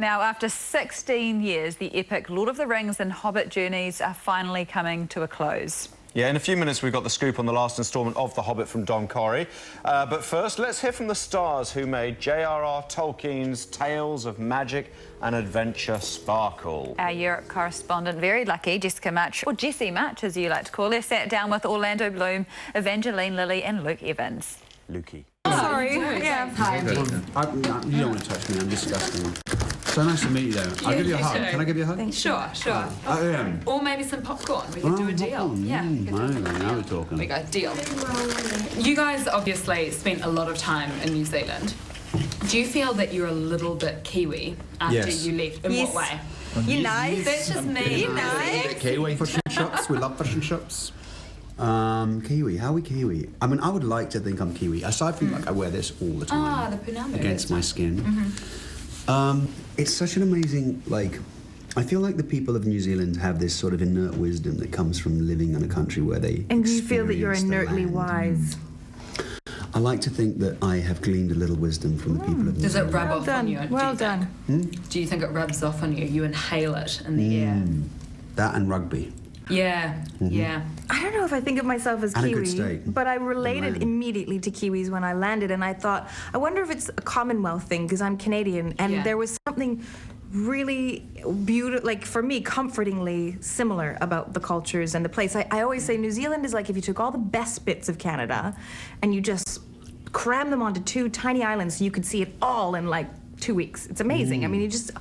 Now, after 16 years, the epic Lord of the Rings and Hobbit journeys are finally coming to a close. Yeah, in a few minutes we've got the scoop on the last instalment of The Hobbit from Don Corey. But first, let's hear from the stars who made J.R.R. Tolkien's Tales of Magic and Adventure sparkle. Our Europe correspondent, very lucky, Jessica Much, or Jessie Much as you like to call her, sat down with Orlando Bloom, Evangeline Lilly and Luke Evans. Lukey. Sorry, yeah. Hi. You don't want to touch me, I'm disgusting. So nice to meet you, though. I'll give you a hug. Can I give you a hug? Sure. Or maybe some popcorn. We can do a deal. Now we're talking. We go, deal. You guys obviously spent a lot of time in New Zealand. Do you feel that you're a little bit Kiwi after you left? In what way? You nice. That's just me. You nice. Kiwi. Fish and chips. We love fish and chips. Kiwi. How are we Kiwi? I mean, I would like to think I'm Kiwi. Aside from, like, I wear this all the time. The punana. Against my skin. It's such an amazing, like, I feel like the people of New Zealand have this sort of inert wisdom that comes from living in a country where they And you feel that you're experience the inertly land. wise. I like to think that I have gleaned a little wisdom from the people of New Does it Zealand. rub off on you? Well done. Do you think it rubs off on you? You inhale it in the air. That and rugby. Yeah. I don't know if I think of myself as And a good Kiwi, steak. but I related Man. immediately to Kiwis when I landed, and I thought, I wonder if it's a Commonwealth thing, because I'm Canadian, and there was something really beautiful, like for me, comfortingly similar about the cultures and the place. I always say New Zealand is like if you took all the best bits of Canada and you just crammed them onto two tiny islands so you could see it all in like 2 weeks. It's amazing. I mean, you just...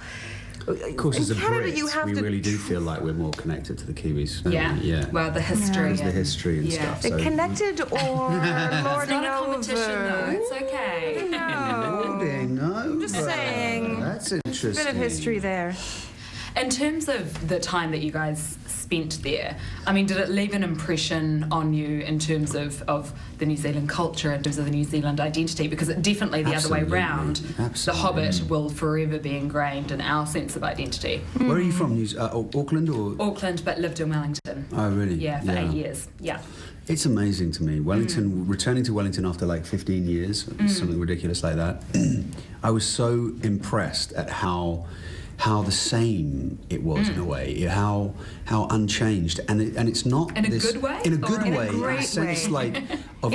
Of course, as a Canada, Brit, you have we to really do feel like we're more connected to the Kiwis. Yeah. Well, the history. There's the history and stuff. They're So. connected or It's lording not a competition, over. though. It's okay. Lording over. Just saying. That's interesting. A bit of history there. In terms of the time that you guys spent there, I mean, did it leave an impression on you in terms of the New Zealand culture, in terms of the New Zealand identity? Because it definitely the other way round. The Hobbit will forever be ingrained in our sense of identity. Where are you from? Auckland or? Auckland, but lived in Wellington. Oh, really? Yeah, for 8 years. Yeah. It's amazing to me. Wellington, returning to Wellington after like 15 years, something ridiculous like that, I was so impressed at how the same it was in a way, how unchanged, and it's not in a good way, in a good in a way, great in a sense way. like of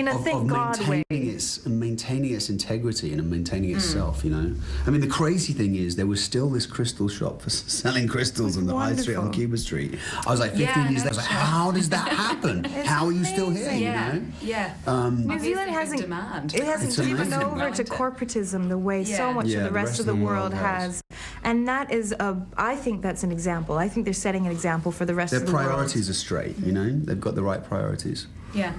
maintaining its integrity and maintaining itself. You know, I mean, the crazy thing is there was still this crystal shop for selling crystals on the high street on Cuba Street. I was like 15 years later. I was like, how does that happen? How are you still here? Yeah. You Yeah. New Zealand hasn't demand. It hasn't given over to corporatism the way so much of the rest of the world has. And that is I think that's an example. I think they're setting an example for the rest of the world. Their priorities are straight, you know? They've got the right priorities. Yeah.